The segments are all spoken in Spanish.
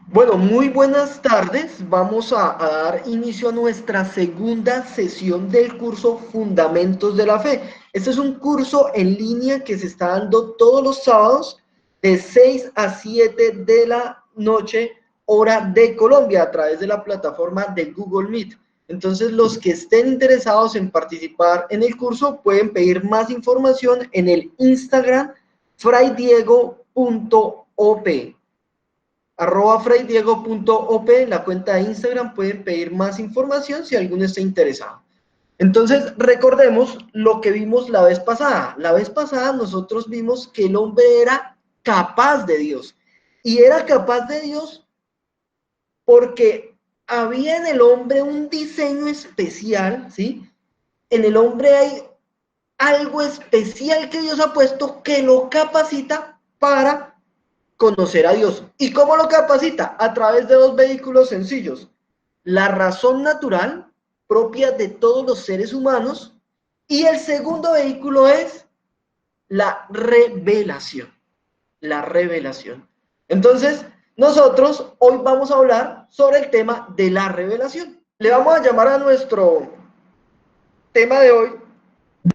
Bueno, muy buenas tardes. Vamos a dar inicio a nuestra segunda sesión del curso Fundamentos de la Fe. Este es un curso en línea que se está dando todos los sábados de 6 a 7 de la noche, hora de Colombia, a través de la plataforma de Google Meet. Entonces, los que estén interesados en participar en el curso pueden pedir más información en el Instagram fraydiego.op. @fraydiego.op, la cuenta de Instagram. Pueden pedir más información si alguno está interesado. Entonces, recordemos lo que vimos la vez pasada. La vez pasada nosotros vimos que el hombre era capaz de Dios. Y era capaz de Dios porque había en el hombre un diseño especial, ¿sí? En el hombre hay algo especial que Dios ha puesto que lo capacita para conocer a Dios. ¿Y cómo lo capacita? A través de dos vehículos sencillos: la razón natural, propia de todos los seres humanos, y el segundo vehículo es la revelación. La revelación. Entonces, nosotros hoy vamos a hablar sobre el tema de la revelación. Le vamos a llamar a nuestro tema de hoy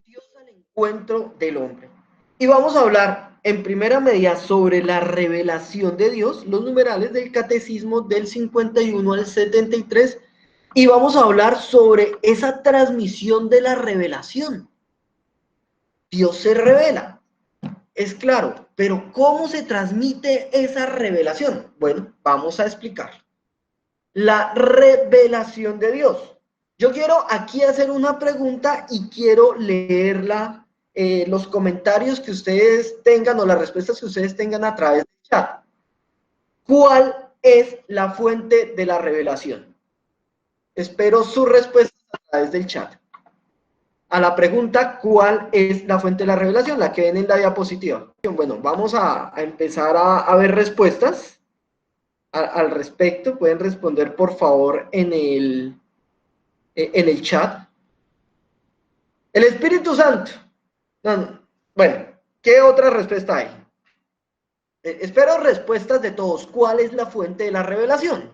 Dios al encuentro del hombre. Y vamos a hablar en primera medida sobre la revelación de Dios, los numerales del catecismo del 51 al 73, y vamos a hablar sobre esa transmisión de la revelación. Dios se revela, es claro, pero ¿cómo se transmite esa revelación? Bueno, vamos a explicar. La revelación de Dios. Yo quiero aquí hacer una pregunta y quiero leerla, los comentarios que ustedes tengan o las respuestas que ustedes tengan a través del chat. ¿Cuál es la fuente de la revelación? Espero sus respuestas a través del chat. A la pregunta, ¿cuál es la fuente de la revelación? La que ven en la diapositiva. Bueno, vamos a empezar a ver respuestas al respecto. Pueden responder, por favor, en el chat. El Espíritu Santo. No. Bueno, ¿qué otra respuesta hay? Espero respuestas de todos. ¿Cuál es la fuente de la revelación?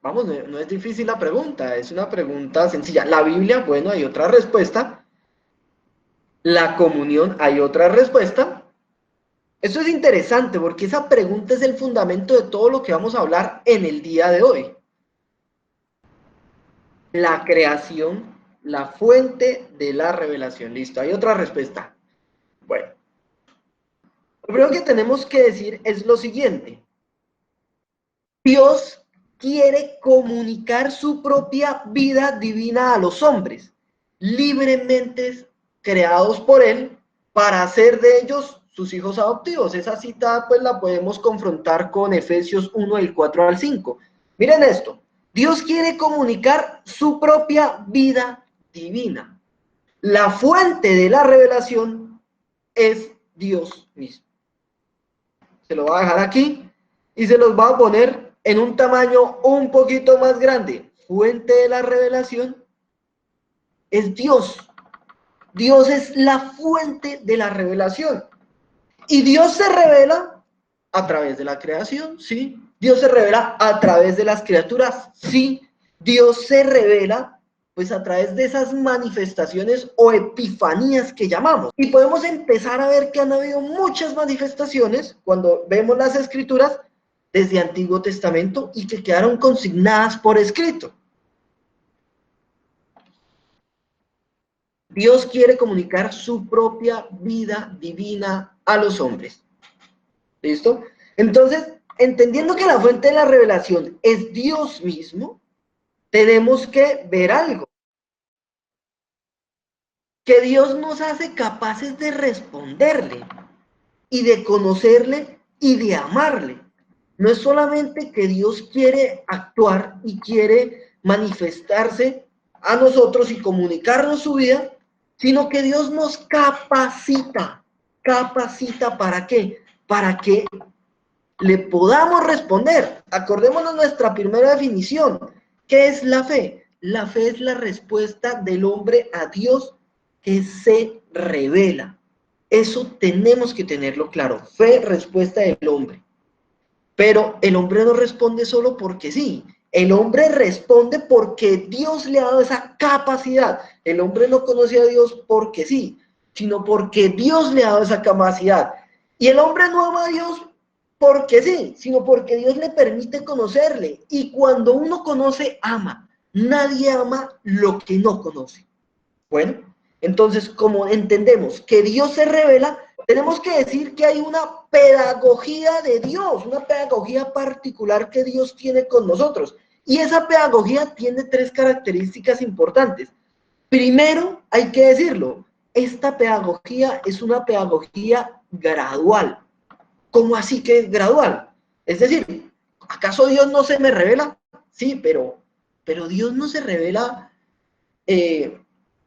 Vamos, no es difícil la pregunta, es una pregunta sencilla. La Biblia, bueno, hay otra respuesta. La comunión, hay otra respuesta. Eso es interesante porque esa pregunta es el fundamento de todo lo que vamos a hablar en el día de hoy. La creación, la fuente de la revelación. Listo, hay otra respuesta. Bueno, lo primero que tenemos que decir es lo siguiente. Dios quiere comunicar su propia vida divina a los hombres, libremente creados por Él, para hacer de ellos sus hijos adoptivos. Esa cita pues la podemos confrontar con Efesios 1, del 4 al 5. Miren esto. Dios quiere comunicar su propia vida divina. La fuente de la revelación es Dios mismo. Se lo voy a dejar aquí y se los va a poner en un tamaño un poquito más grande. Fuente de la revelación es Dios. Dios es la fuente de la revelación. Y Dios se revela a través de la creación, sí. Dios se revela a través de las criaturas, sí. Dios se revela pues a través de esas manifestaciones o epifanías que llamamos. Y podemos empezar a ver que han habido muchas manifestaciones cuando vemos las escrituras desde Antiguo Testamento y que quedaron consignadas por escrito. Dios quiere comunicar su propia vida divina a los hombres. ¿Listo? Entonces, entendiendo que la fuente de la revelación es Dios mismo, tenemos que ver algo. Que Dios nos hace capaces de responderle y de conocerle y de amarle. No es solamente que Dios quiere actuar y quiere manifestarse a nosotros y comunicarnos su vida, sino que Dios nos capacita. ¿Capacita para qué? Para que le podamos responder. Acordémonos nuestra primera definición. ¿Qué es la fe? La fe es la respuesta del hombre a Dios que se revela. Eso tenemos que tenerlo claro. Fe, respuesta del hombre. Pero el hombre no responde solo porque sí. El hombre responde porque Dios le ha dado esa capacidad. El hombre no conoce a Dios porque sí, sino porque Dios le ha dado esa capacidad. Y el hombre no ama a Dios porque sí, sino porque Dios le permite conocerle. Y cuando uno conoce, ama. Nadie ama lo que no conoce. Bueno, entonces, como entendemos que Dios se revela, tenemos que decir que hay una pedagogía de Dios, una pedagogía particular que Dios tiene con nosotros. Y esa pedagogía tiene tres características importantes. Primero, hay que decirlo, esta pedagogía es una pedagogía gradual. ¿Cómo así que es gradual? Es decir, ¿acaso Dios no se me revela? Sí, pero Dios no se revela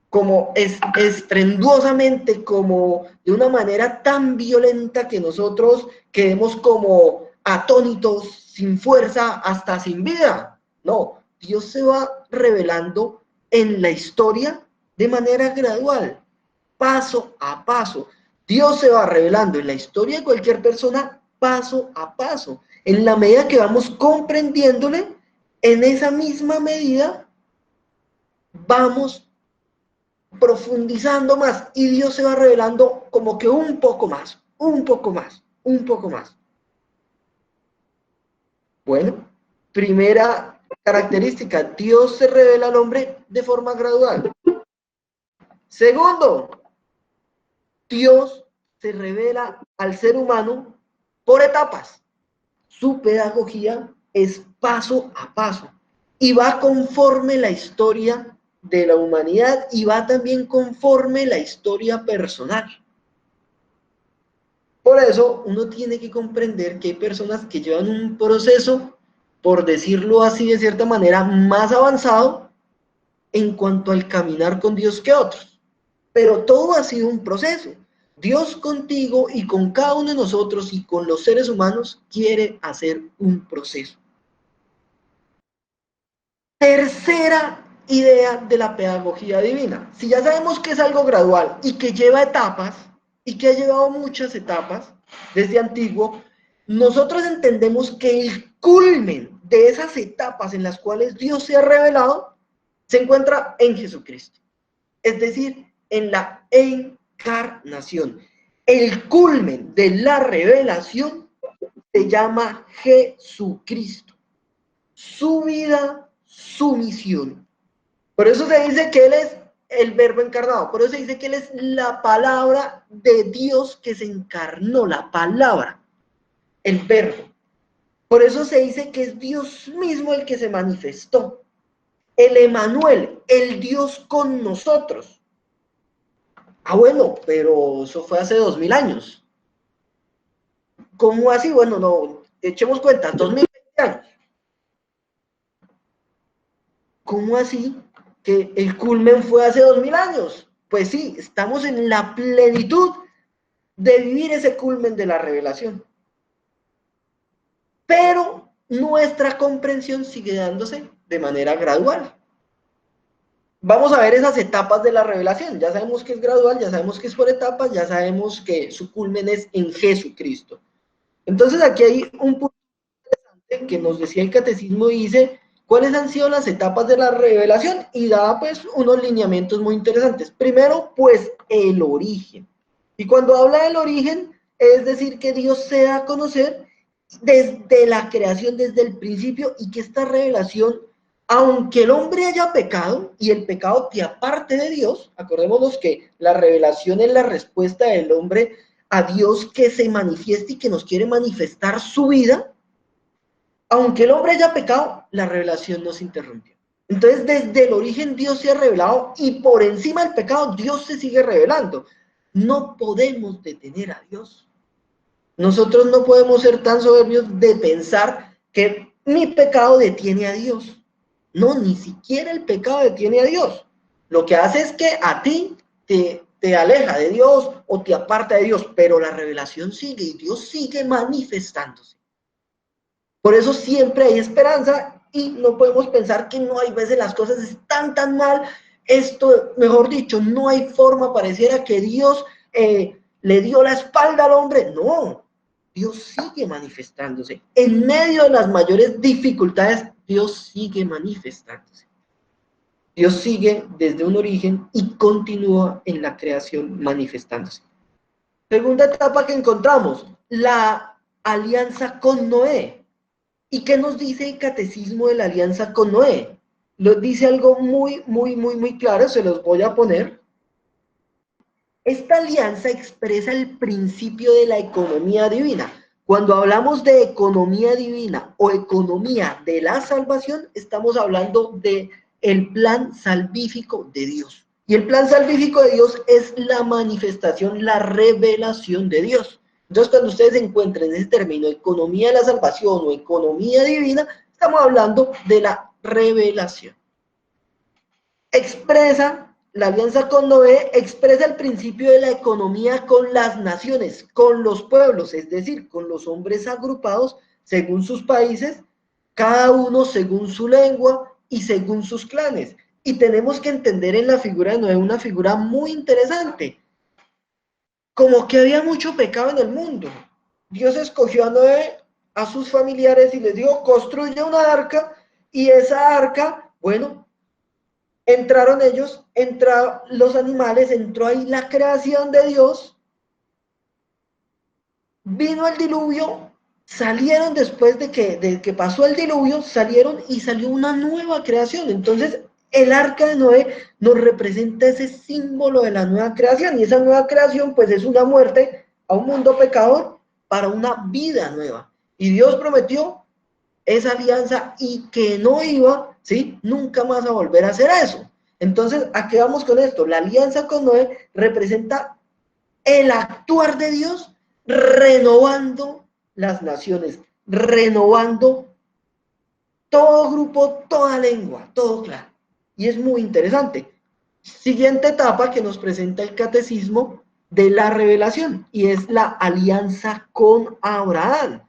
como estrenduosamente, como de una manera tan violenta que nosotros quedemos como atónitos, sin fuerza, hasta sin vida. No, Dios se va revelando en la historia de manera gradual, paso a paso. Dios se va revelando en la historia de cualquier persona paso a paso. En la medida que vamos comprendiéndole, en esa misma medida vamos profundizando más y Dios se va revelando como que un poco más, un poco más, un poco más. Bueno, primera característica, Dios se revela al hombre de forma gradual. Segundo, Dios se revela al ser humano por etapas. Su pedagogía es paso a paso y va conforme la historia de la humanidad y va también conforme la historia personal. Por eso uno tiene que comprender que hay personas que llevan un proceso, por decirlo así de cierta manera, más avanzado en cuanto al caminar con Dios que otros. Pero todo ha sido un proceso. Dios contigo y con cada uno de nosotros y con los seres humanos quiere hacer un proceso. Tercera idea de la pedagogía divina. Si ya sabemos que es algo gradual y que lleva etapas y que ha llevado muchas etapas desde antiguo, nosotros entendemos que el culmen de esas etapas en las cuales Dios se ha revelado se encuentra en Jesucristo. Es decir, en la encarnación. El culmen de la revelación se llama Jesucristo. Su vida, su misión. Por eso se dice que Él es el verbo encarnado. Por eso se dice que Él es la palabra de Dios que se encarnó, la palabra, el verbo. Por eso se dice que es Dios mismo el que se manifestó. El Emanuel, el Dios con nosotros. Ah, bueno, pero eso fue hace 2000 años. ¿Cómo así? Bueno, no, echemos cuenta, 2020 años. ¿Cómo así que el culmen fue hace 2000 años? Pues sí, estamos en la plenitud de vivir ese culmen de la revelación. Pero nuestra comprensión sigue dándose de manera gradual. Vamos a ver esas etapas de la revelación. Ya sabemos que es gradual, ya sabemos que es por etapas, ya sabemos que su culmen es en Jesucristo. Entonces aquí hay un punto interesante que nos decía el catecismo y dice cuáles han sido las etapas de la revelación y da pues unos lineamientos muy interesantes. Primero, pues el origen. Y cuando habla del origen, es decir, que Dios se da a conocer desde la creación, desde el principio, y que esta revelación, aunque el hombre haya pecado y el pecado te aparte de Dios, acordémonos que la revelación es la respuesta del hombre a Dios que se manifiesta y que nos quiere manifestar su vida. Aunque el hombre haya pecado, la revelación no se interrumpió. Entonces, desde el origen Dios se ha revelado y por encima del pecado Dios se sigue revelando. No podemos detener a Dios. Nosotros no podemos ser tan soberbios de pensar que mi pecado detiene a Dios. No, ni siquiera el pecado detiene a Dios. Lo que hace es que a ti te aleja de Dios o te aparta de Dios, pero la revelación sigue y Dios sigue manifestándose. Por eso siempre hay esperanza y no podemos pensar que no hay veces las cosas están tan mal. Esto, mejor dicho, no hay forma, pareciera que Dios le dio la espalda al hombre. No, Dios sigue manifestándose. En medio de las mayores dificultades, Dios sigue manifestándose. Dios sigue desde un origen y continúa en la creación manifestándose. Segunda etapa que encontramos, la alianza con Noé. ¿Y qué nos dice el catecismo de la alianza con Noé? Nos dice algo muy claro, se los voy a poner. Esta alianza expresa el principio de la economía divina. Cuando hablamos de economía divina o economía de la salvación, estamos hablando de el plan salvífico de Dios. Y el plan salvífico de Dios es la manifestación, la revelación de Dios. Entonces, cuando ustedes encuentren ese término, economía de la salvación o economía divina, estamos hablando de la revelación. La alianza con Noé expresa el principio de la economía con las naciones, con los pueblos, es decir, con los hombres agrupados según sus países, cada uno según su lengua y según sus clanes. Y tenemos que entender en la figura de Noé una figura muy interesante, como que había mucho pecado en el mundo. Dios escogió a Noé, a sus familiares y les dijo, construye una arca, y esa arca, bueno, entraron ellos, entraron los animales, entró ahí la creación de Dios, vino el diluvio, salieron después de que pasó el diluvio, salieron y salió una nueva creación. Entonces, el arca de Noé nos representa ese símbolo de la nueva creación, y esa nueva creación pues es una muerte a un mundo pecador para una vida nueva. Y Dios prometió esa alianza y que no iba, ¿sí?, nunca más a volver a hacer eso. Entonces, ¿a qué vamos con esto? La alianza con Noé representa el actuar de Dios renovando las naciones, renovando todo grupo, toda lengua, todo clan. Y es muy interesante. Siguiente etapa que nos presenta el catecismo de la revelación, y es la alianza con Abraham.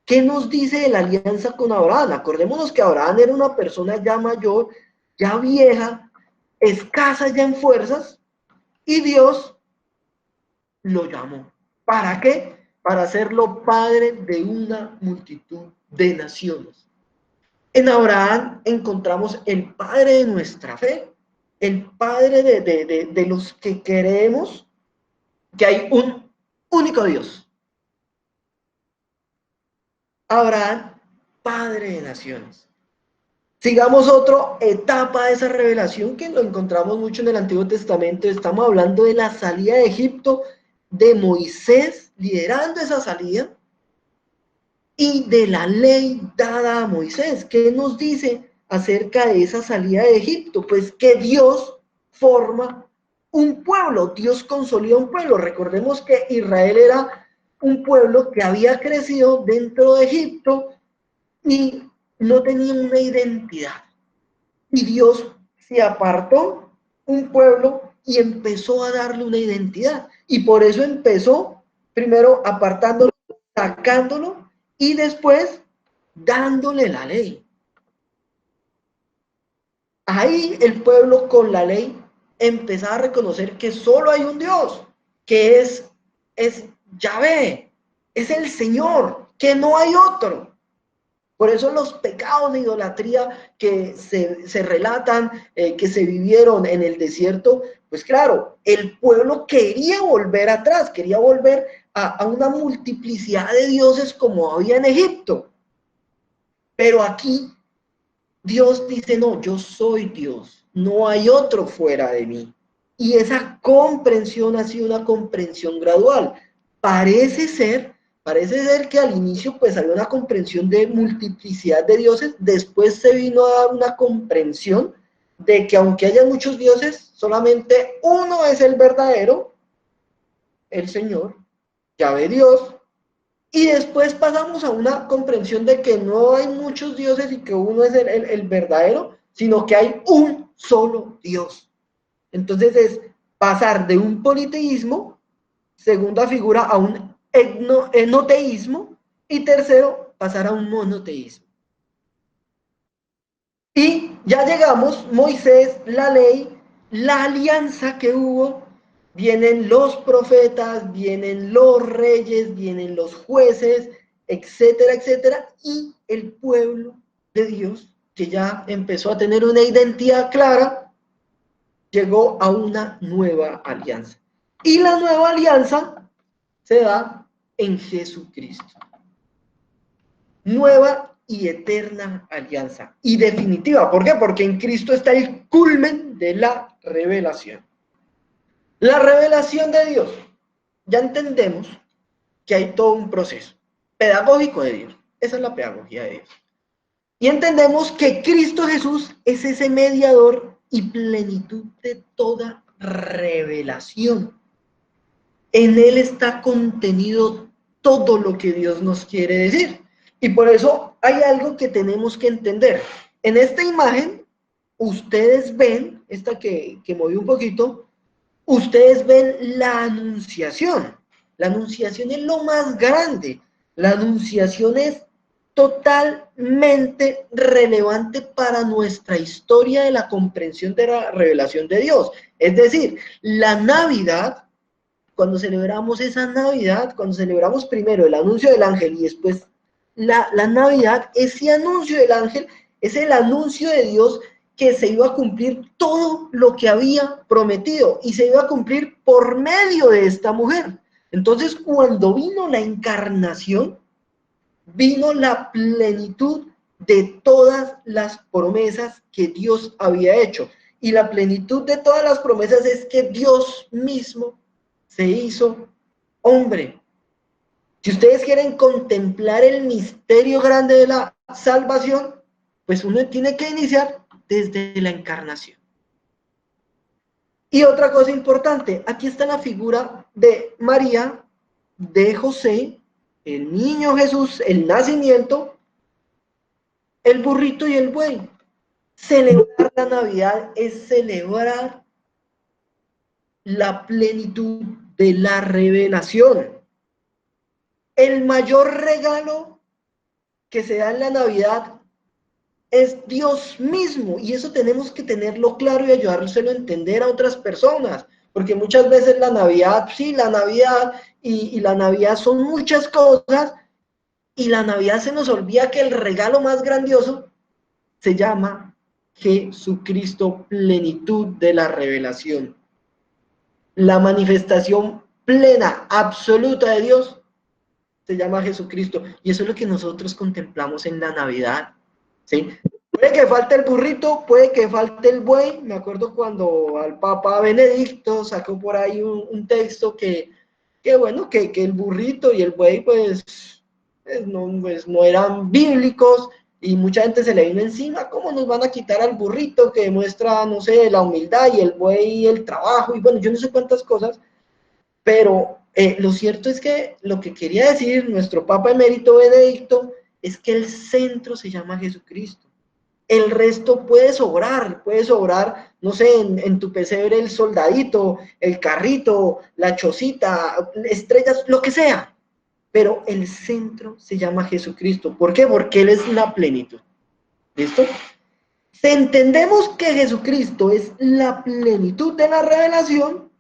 ¿Qué nos dice de la alianza con Abraham? Acordémonos que Abraham era una persona ya mayor, ya vieja, escasa ya en fuerzas, y Dios lo llamó. ¿Para qué? Para hacerlo padre de una multitud de naciones. En Abraham encontramos el padre de nuestra fe, el padre de los que creemos que hay un único Dios. Abraham, padre de naciones. Sigamos otra etapa de esa revelación que lo encontramos mucho en el Antiguo Testamento. Estamos hablando de la salida de Egipto, de Moisés liderando esa salida y de la ley dada a Moisés. ¿Qué nos dice acerca de esa salida de Egipto? Pues que Dios forma un pueblo, Dios consolida un pueblo. Recordemos que Israel era un pueblo que había crecido dentro de Egipto y no tenía una identidad. Y Dios se apartó un pueblo y empezó a darle una identidad. Y por eso empezó primero apartándolo, sacándolo y después dándole la ley. Ahí el pueblo con la ley empezaba a reconocer que solo hay un Dios, que es Yahvé, es el Señor, que no hay otro. Por eso los pecados de idolatría que se relatan, que se vivieron en el desierto, pues claro, el pueblo quería volver atrás, quería volver a una multiplicidad de dioses como había en Egipto. Pero aquí Dios dice, no, yo soy Dios, no hay otro fuera de mí. Y esa comprensión ha sido una comprensión gradual. Parece ser que al inicio pues había una comprensión de multiplicidad de dioses, después se vino a dar una comprensión de que aunque haya muchos dioses, solamente uno es el verdadero, el Señor, Yahvé Dios, y después pasamos a una comprensión de que no hay muchos dioses y que uno es el verdadero, sino que hay un solo Dios. Entonces es pasar de un politeísmo, segunda figura, a un enoteísmo, y tercero, pasar a un monoteísmo. Y ya llegamos, Moisés, la ley, la alianza que hubo, Vienen los profetas, vienen los reyes, vienen los jueces, etcétera, etcétera, y el pueblo de Dios, que ya empezó a tener una identidad clara, llegó a una nueva alianza. Y la nueva alianza se da en Jesucristo. Nueva y eterna alianza. Y definitiva. ¿Por qué? Porque en Cristo está el culmen de la revelación. La revelación de Dios. Ya entendemos que hay todo un proceso pedagógico de Dios. Esa es la pedagogía de Dios. Y entendemos que Cristo Jesús es ese mediador y plenitud de toda revelación. En Él está contenido todo lo que Dios nos quiere decir. Y por eso hay algo que tenemos que entender. En esta imagen, ustedes ven, esta que moví un poquito, ustedes ven la anunciación. La anunciación es lo más grande. La anunciación es totalmente relevante para nuestra historia de la comprensión de la revelación de Dios. Es decir, la Navidad, cuando celebramos esa Navidad, cuando celebramos primero el anuncio del ángel y después la Navidad, ese anuncio del ángel es el anuncio de Dios que se iba a cumplir todo lo que había prometido y se iba a cumplir por medio de esta mujer. Entonces, cuando vino la encarnación, vino la plenitud de todas las promesas que Dios había hecho. Y la plenitud de todas las promesas es que Dios mismo se hizo hombre. Si ustedes quieren contemplar el misterio grande de la salvación, pues uno tiene que iniciar desde la encarnación. Y otra cosa importante, aquí está la figura de María, de José, el niño Jesús, el nacimiento, el burrito y el buey. Celebrar la Navidad es celebrar la plenitud de la revelación. El mayor regalo que se da en la Navidad es Dios mismo, y eso tenemos que tenerlo claro y ayudárselo a entender a otras personas, porque muchas veces la Navidad, sí, la Navidad, y la Navidad son muchas cosas, y la Navidad se nos olvida que el regalo más grandioso se llama Jesucristo, plenitud de la revelación. La manifestación plena, absoluta de Dios, se llama Jesucristo, y eso es lo que nosotros contemplamos en la Navidad, ¿sí? Puede que falte el burrito, puede que falte el buey. Me acuerdo cuando al Papa Benedicto sacó por ahí un texto que bueno, que el burrito y el buey pues no eran bíblicos, y mucha gente se le vino encima. ¿Cómo nos van a quitar al burrito que demuestra, no sé, la humildad, y el buey el trabajo? Y bueno, yo no sé cuántas cosas, pero lo cierto es que lo que quería decir nuestro Papa Emérito Benedicto es que el centro se llama Jesucristo. El resto puede sobrar, no sé, en tu pesebre el soldadito, el carrito, la chocita, estrellas, lo que sea. Pero el centro se llama Jesucristo. ¿Por qué? Porque Él es la plenitud. ¿Listo? Si entendemos que Jesucristo es la plenitud de la revelación,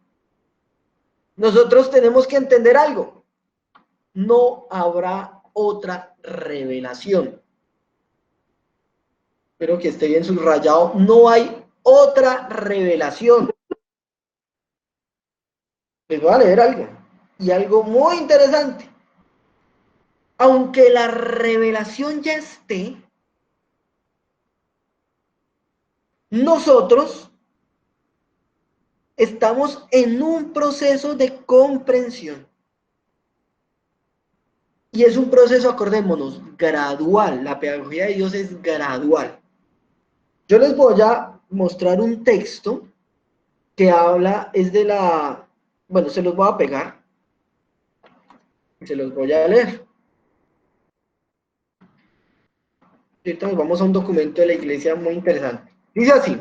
nosotros tenemos que entender algo. No habrá otra revelación. Espero que esté bien subrayado. No hay otra revelación. Les voy a leer algo. Y algo muy interesante. Aunque la revelación ya esté, nosotros estamos en un proceso de comprensión. Y es un proceso, acordémonos, gradual. La pedagogía de Dios es gradual. Yo les voy a mostrar un texto que habla, es de la... Bueno, se los voy a pegar. Se los voy a leer. Ahorita nos vamos a un documento de la iglesia muy interesante. Dice así: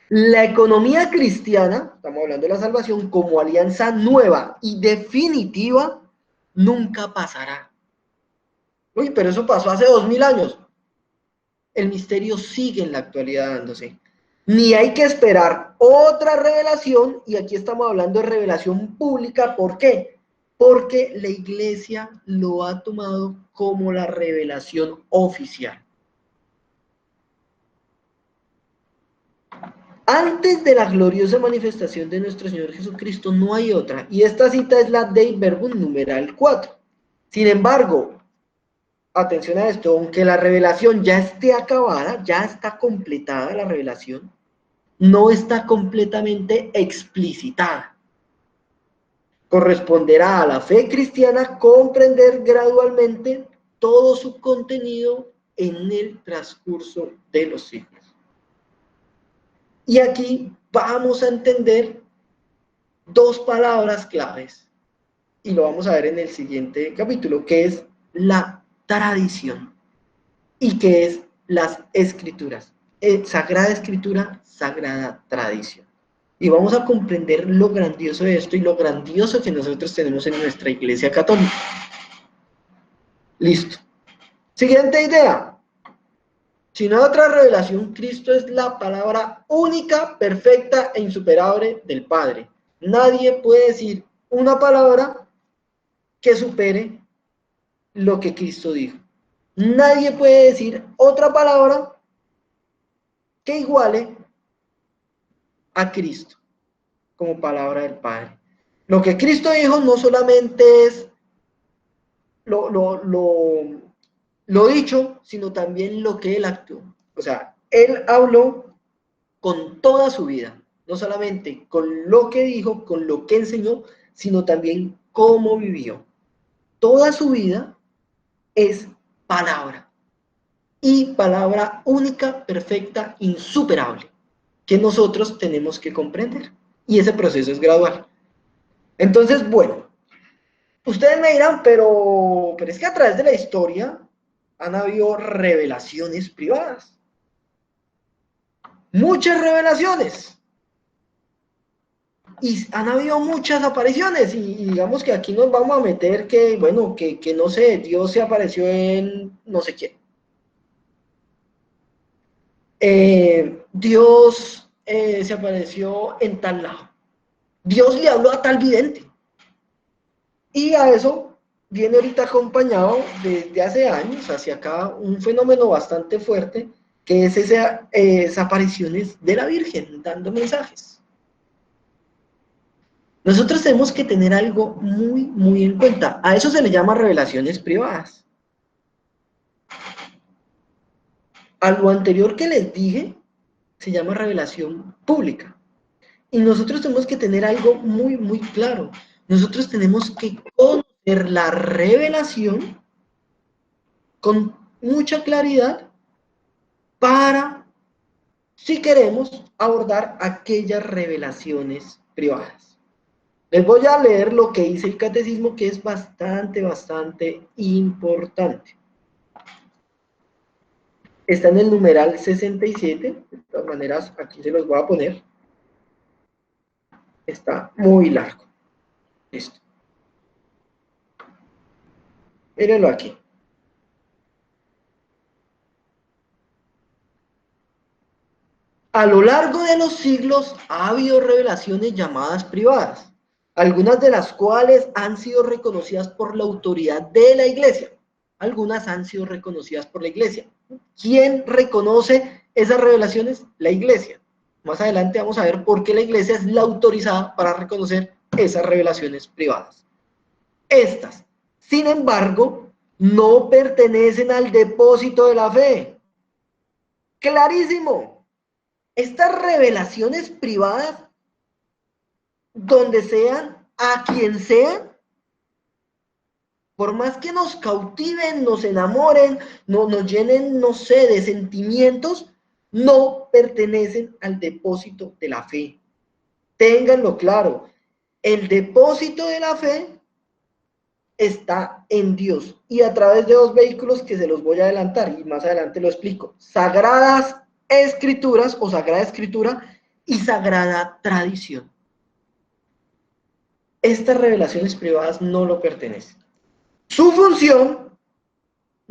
la economía cristiana, estamos hablando de la salvación, como alianza nueva y definitiva, nunca pasará. Uy, pero eso pasó hace 2000 años. El misterio sigue en la actualidad dándose. ni hay que esperar otra revelación, y aquí estamos hablando de revelación pública. ¿Por qué? Porque la iglesia lo ha tomado como la revelación oficial. Antes de la gloriosa manifestación de nuestro Señor Jesucristo no hay otra, y esta cita es la Dei Verbum numeral 4. Sin embargo, atención a esto, aunque la revelación ya esté acabada, ya está completada la revelación, no está completamente explicitada. Corresponderá a la fe cristiana comprender gradualmente todo su contenido en el transcurso de los siglos. Y aquí vamos a entender dos palabras claves, y lo vamos a ver en el siguiente capítulo, que es la tradición y que es las escrituras. Sagrada escritura, sagrada tradición. Y vamos a comprender lo grandioso de esto y lo grandioso que nosotros tenemos en nuestra iglesia católica. Listo. Siguiente idea. Si no hay otra revelación, Cristo es la palabra única, perfecta e insuperable del Padre. Nadie puede decir una palabra que supere lo que Cristo dijo. Nadie puede decir otra palabra que iguale a Cristo como palabra del Padre. Lo que Cristo dijo no solamente es lo dicho, sino también lo que Él actuó. O sea, Él habló con toda su vida, no solamente con lo que dijo, con lo que enseñó, sino también cómo vivió. Toda su vida es palabra, y palabra única, perfecta, insuperable, que nosotros tenemos que comprender. Y ese proceso es gradual. Entonces, bueno, ustedes me dirán, pero es que a través de la historia han habido revelaciones privadas. Muchas revelaciones. Y han habido muchas apariciones. Y digamos que aquí nos vamos a meter que, bueno, que no sé, Dios se apareció en no sé quién. Dios se apareció en tal lado. Dios le habló a tal vidente. Y a eso viene ahorita acompañado desde hace años hacia acá un fenómeno bastante fuerte, que es esas apariciones de la Virgen dando mensajes. Nosotros tenemos que tener algo muy, muy en cuenta. A eso se le llama revelaciones privadas. A lo anterior que les dije, se llama revelación pública. Y nosotros tenemos que tener algo muy, muy claro. Nosotros tenemos que conocer la revelación con mucha claridad para, si queremos, abordar aquellas revelaciones privadas. Les voy a leer lo que dice el catecismo, que es bastante, bastante importante. Está en el numeral 67, de todas maneras aquí se los voy a poner. Está muy largo. Listo. Mírenlo aquí. A lo largo de los siglos ha habido revelaciones llamadas privadas, algunas de las cuales han sido reconocidas por la autoridad de la Iglesia. Algunas han sido reconocidas por la Iglesia. ¿Quién reconoce esas revelaciones? La Iglesia. Más adelante vamos a ver por qué la Iglesia es la autorizada para reconocer esas revelaciones privadas. Estas, sin embargo, no pertenecen al depósito de la fe. Clarísimo. Estas revelaciones privadas, donde sean, a quien sean, por más que nos cautiven, nos enamoren, nos llenen, no sé, de sentimientos, no pertenecen al depósito de la fe. Ténganlo claro, el depósito de la fe está en Dios, y a través de dos vehículos que se los voy a adelantar, y más adelante lo explico: Sagradas Escrituras o Sagrada Escritura y Sagrada Tradición. Estas revelaciones privadas no lo pertenecen. Su función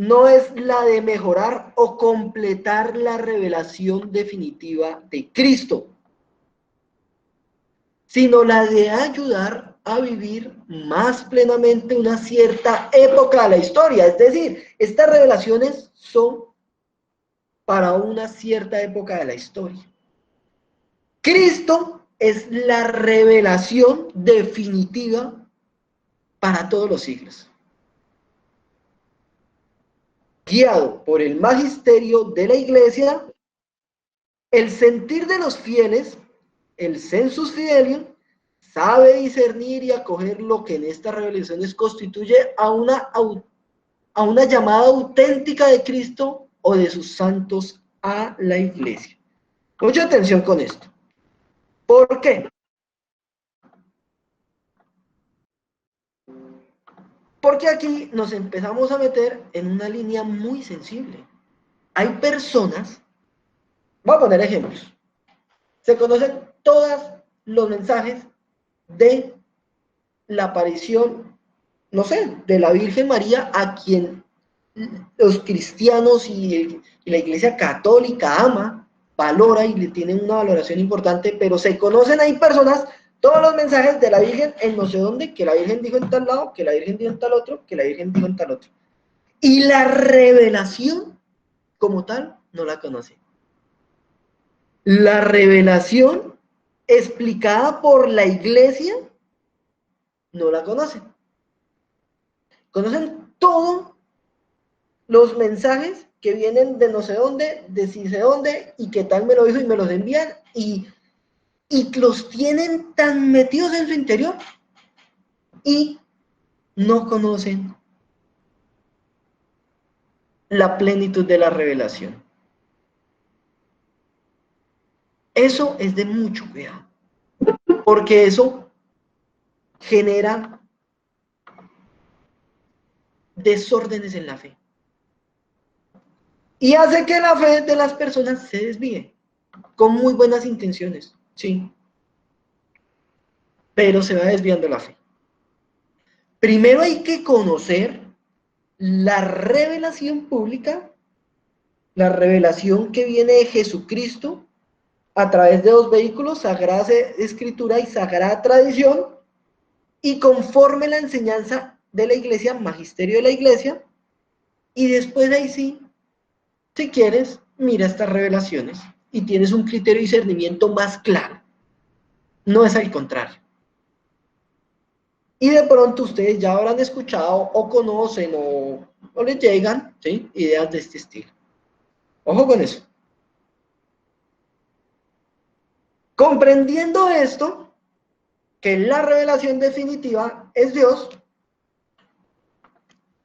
no es la de mejorar o completar la revelación definitiva de Cristo, sino la de ayudar a vivir más plenamente una cierta época de la historia. Es decir, estas revelaciones son para una cierta época de la historia. Cristo es la revelación definitiva para todos los siglos. Guiado por el magisterio de la Iglesia, el sentir de los fieles, el sensus fidelium, sabe discernir y acoger lo que en estas revelaciones constituye a una llamada auténtica de Cristo o de sus santos a la Iglesia. Mucha atención con esto. ¿Por qué? Porque aquí nos empezamos a meter en una línea muy sensible. Hay personas, voy a poner ejemplos, se conocen todos los mensajes de la aparición, no sé, de la Virgen María, a quien los cristianos y la Iglesia Católica ama, valora y le tienen una valoración importante, pero se conocen, hay personas, todos los mensajes de la Virgen en no sé dónde, que la Virgen dijo en tal lado, que la Virgen dijo en tal otro, que la Virgen dijo en tal otro. Y la revelación, como tal, no la conocen. La revelación explicada por la Iglesia, no la conocen. Conocen todos los mensajes que vienen de no sé dónde, de sí sé dónde, y que tal me lo dijo y me los envían, y los tienen tan metidos en su interior, y no conocen la plenitud de la revelación. Eso es de mucho cuidado, porque eso genera desórdenes en la fe. Y hace que la fe de las personas se desvíe, con muy buenas intenciones, sí, pero se va desviando la fe. Primero hay que conocer la revelación pública, la revelación que viene de Jesucristo a través de dos vehículos, Sagrada Escritura y Sagrada Tradición, y conforme la enseñanza de la Iglesia, magisterio de la Iglesia, y después ahí sí, si quieres, mira estas revelaciones y tienes un criterio de discernimiento más claro. No es al contrario. Y de pronto ustedes ya habrán escuchado o conocen o les llegan, ¿sí?, ideas de este estilo. Ojo con eso. Comprendiendo esto, que la revelación definitiva es Dios,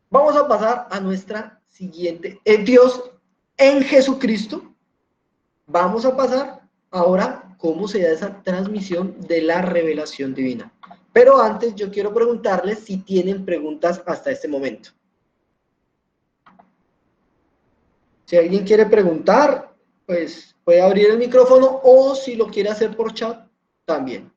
vamos a pasar a nuestra siguiente. Dios en Jesucristo. Vamos a pasar ahora cómo se da esa transmisión de la revelación divina. Pero antes yo quiero preguntarles si tienen preguntas hasta este momento. Si alguien quiere preguntar, pues puede abrir el micrófono, o si lo quiere hacer por chat, también.